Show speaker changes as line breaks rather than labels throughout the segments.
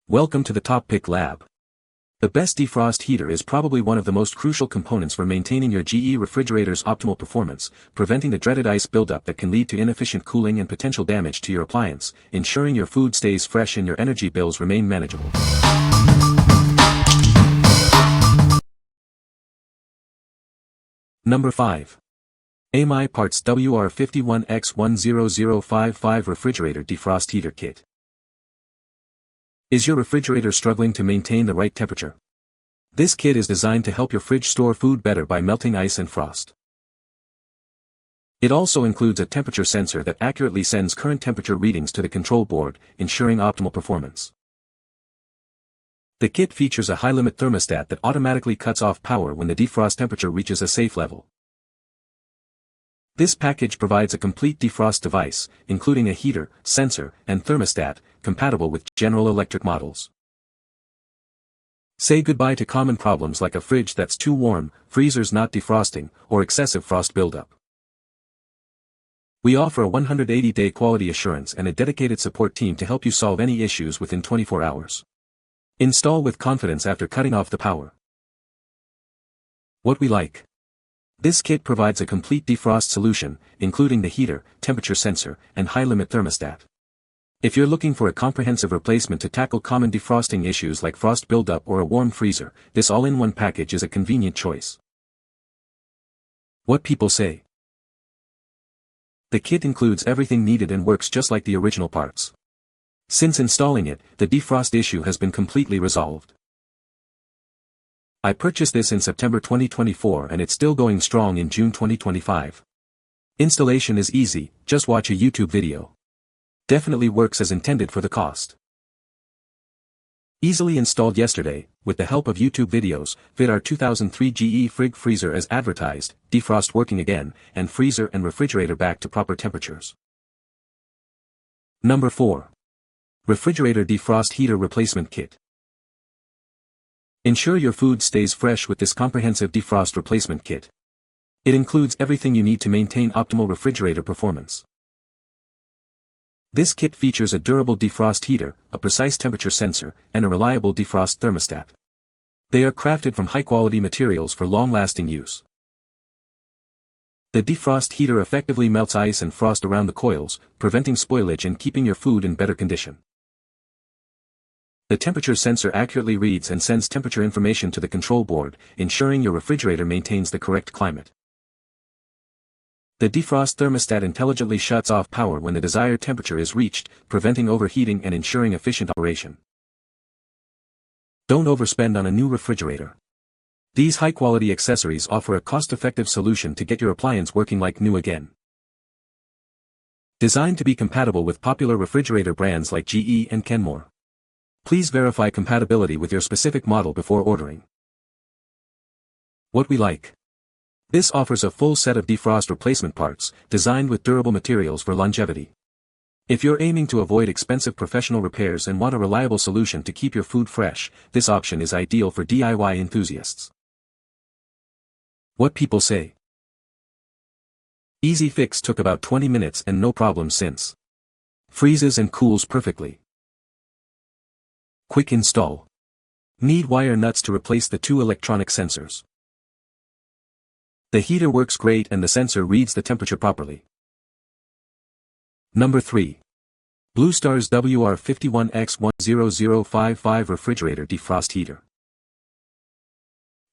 Welcome to the TopPick lab. The best defrost heater is probably one of the most crucial components for maintaining your GE refrigerator's optimal performance, preventing the dreaded ice buildup that can lead to inefficient cooling and potential damage to your appliance, ensuring your food stays fresh and your energy bills remain manageable. Number 5. AMI Parts WR51X10055 Refrigerator Defrost Heater Kit. Is your refrigerator struggling to maintain the right temperature? This kit is designed to help your fridge store food better by melting ice and frost. It also includes a temperature sensor that accurately sends current temperature readings to the control board, ensuring optimal performance. The kit features a high-limit thermostat that automatically cuts off power when the defrost temperature reaches a safe level. This package provides a complete defrost device, including a heater, sensor, and thermostat, compatible with General Electric models. Say goodbye to common problems like a fridge that's too warm, freezers not defrosting, or excessive frost buildup. We offer a 180-day quality assurance and a dedicated support team to help you solve any issues within 24 hours. Install with confidence after cutting off the power. What we like. This kit provides a complete defrost solution, including the heater, temperature sensor, and high-limit thermostat. If you're looking for a comprehensive replacement to tackle common defrosting issues like frost buildup or a warm freezer, this all-in-one package is a convenient choice. What people say. The kit includes everything needed and works just like the original parts. Since installing it, the defrost issue has been completely resolved. I purchased this in September 2024 and it's still going strong in June 2025. Installation is easy, just watch a YouTube video. Definitely works as intended for the cost. Easily installed yesterday, with the help of YouTube videos, fit our 2003 GE Frig freezer as advertised, defrost working again, and freezer and refrigerator back to proper temperatures. Number 4. Refrigerator Defrost Heater Replacement Kit. Ensure your food stays fresh with this comprehensive defrost replacement kit. It includes everything you need to maintain optimal refrigerator performance. This kit features a durable defrost heater, a precise temperature sensor, and a reliable defrost thermostat. They are crafted from high-quality materials for long-lasting use. The defrost heater effectively melts ice and frost around the coils, preventing spoilage and keeping your food in better condition. The temperature sensor accurately reads and sends temperature information to the control board, ensuring your refrigerator maintains the correct climate. The defrost thermostat intelligently shuts off power when the desired temperature is reached, preventing overheating and ensuring efficient operation. Don't overspend on a new refrigerator. These high-quality accessories offer a cost-effective solution to get your appliance working like new again. Designed to be compatible with popular refrigerator brands like GE and Kenmore. Please verify compatibility with your specific model before ordering. What we like. This offers a full set of defrost replacement parts, designed with durable materials for longevity. If you're aiming to avoid expensive professional repairs and want a reliable solution to keep your food fresh, this option is ideal for DIY enthusiasts. What people say. Easy fix took about 20 minutes and no problem since. Freezes and cools perfectly. Quick install. Need wire nuts to replace the 2 electronic sensors. The heater works great and the sensor reads the temperature properly. Number 3. BlueStars WR51X10055 Refrigerator Defrost Heater.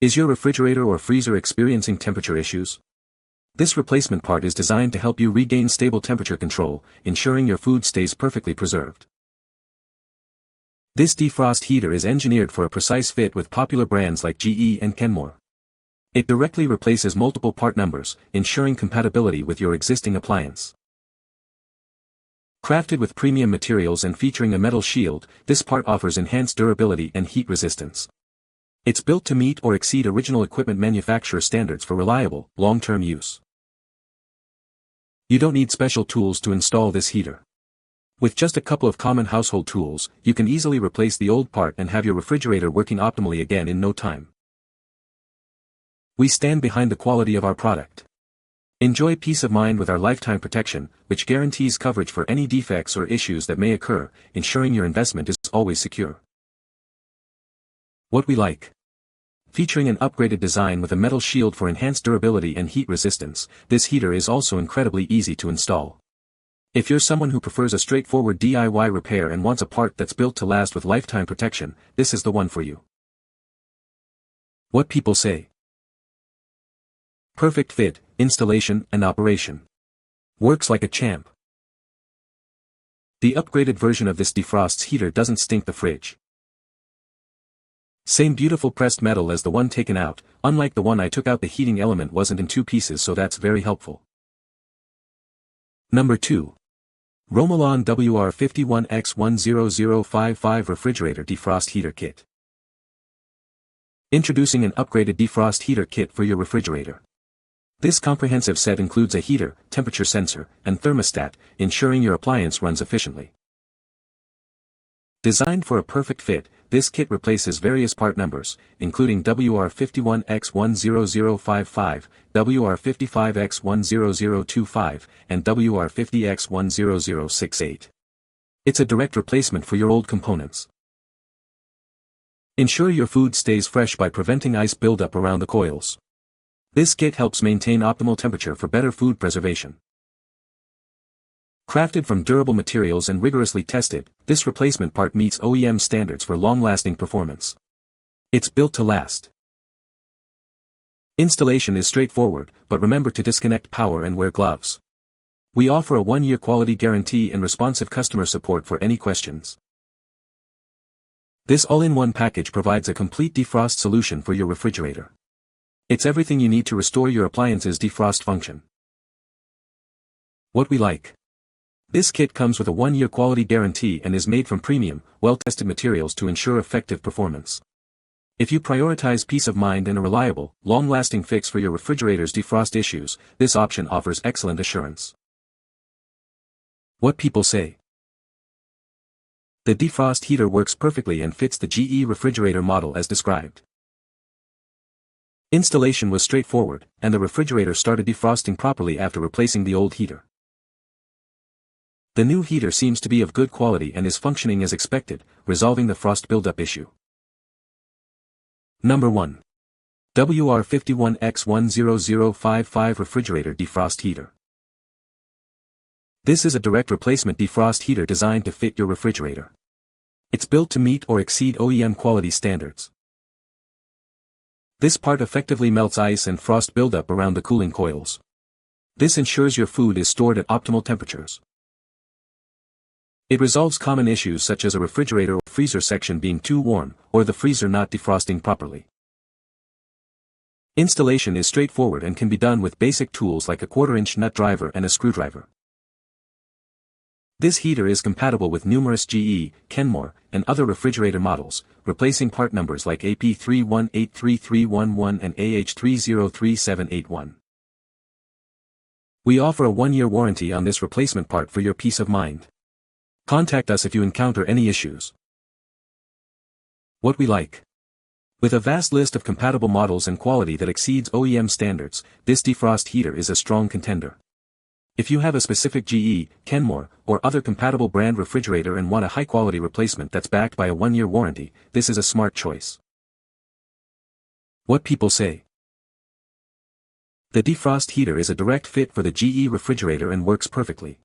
Is your refrigerator or freezer experiencing temperature issues? This replacement part is designed to help you regain stable temperature control, ensuring your food stays perfectly preserved. This defrost heater is engineered for a precise fit with popular brands like GE and Kenmore. It directly replaces multiple part numbers, ensuring compatibility with your existing appliance. Crafted with premium materials and featuring a metal shield, this part offers enhanced durability and heat resistance. It's built to meet or exceed original equipment manufacturer standards for reliable, long-term use. You don't need special tools to install this heater. With just a couple of common household tools, you can easily replace the old part and have your refrigerator working optimally again in no time. We stand behind the quality of our product. Enjoy peace of mind with our lifetime protection, which guarantees coverage for any defects or issues that may occur, ensuring your investment is always secure. What we like. Featuring an upgraded design with a metal shield for enhanced durability and heat resistance, this heater is also incredibly easy to install. If you're someone who prefers a straightforward DIY repair and wants a part that's built to last with lifetime protection, this is the one for you. What people say. Perfect fit, installation and operation. Works like a champ. The upgraded version of this Defrost heater doesn't stink the fridge. Same beautiful pressed metal as the one taken out, unlike the one I took out, the heating element wasn't in two pieces, so that's very helpful. Number 2. Romalon WR51X10055 Refrigerator Defrost Heater Kit. Introducing an upgraded defrost heater kit for your refrigerator. This comprehensive set includes a heater, temperature sensor, and thermostat, ensuring your appliance runs efficiently. Designed for a perfect fit, this kit replaces various part numbers, including WR51X10055, WR55X10025, and WR50X10068. It's a direct replacement for your old components. Ensure your food stays fresh by preventing ice buildup around the coils. This kit helps maintain optimal temperature for better food preservation. Crafted from durable materials and rigorously tested, this replacement part meets OEM standards for long-lasting performance. It's built to last. Installation is straightforward, but remember to disconnect power and wear gloves. We offer a 1-year quality guarantee and responsive customer support for any questions. This all-in-one package provides a complete defrost solution for your refrigerator. It's everything you need to restore your appliance's defrost function. What we like. This kit comes with a 1-year quality guarantee and is made from premium, well-tested materials to ensure effective performance. If you prioritize peace of mind and a reliable, long-lasting fix for your refrigerator's defrost issues, this option offers excellent assurance. What people say. The defrost heater works perfectly and fits the GE refrigerator model as described. Installation was straightforward, and the refrigerator started defrosting properly after replacing the old heater. The new heater seems to be of good quality and is functioning as expected, resolving the frost buildup issue. Number 1. WR51X10055 Refrigerator Defrost Heater. This is a direct replacement defrost heater designed to fit your refrigerator. It's built to meet or exceed OEM quality standards. This part effectively melts ice and frost buildup around the cooling coils. This ensures your food is stored at optimal temperatures. It resolves common issues such as a refrigerator or freezer section being too warm, or the freezer not defrosting properly. Installation is straightforward and can be done with basic tools like a 1/4-inch nut driver and a screwdriver. This heater is compatible with numerous GE, Kenmore, and other refrigerator models, replacing part numbers like AP31833311 and AH303781. We offer a 1-year warranty on this replacement part for your peace of mind. Contact us if you encounter any issues. What we like. With a vast list of compatible models and quality that exceeds OEM standards, this defrost heater is a strong contender. If you have a specific GE, Kenmore, or other compatible brand refrigerator and want a high-quality replacement that's backed by a 1-year warranty, this is a smart choice. What people say. The defrost heater is a direct fit for the GE refrigerator and works perfectly.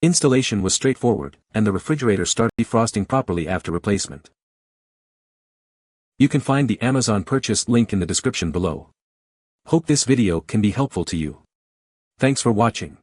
Installation was straightforward, and the refrigerator started defrosting properly after replacement. You can find the Amazon purchase link in the description below. Hope this video can be helpful to you. Thanks for watching.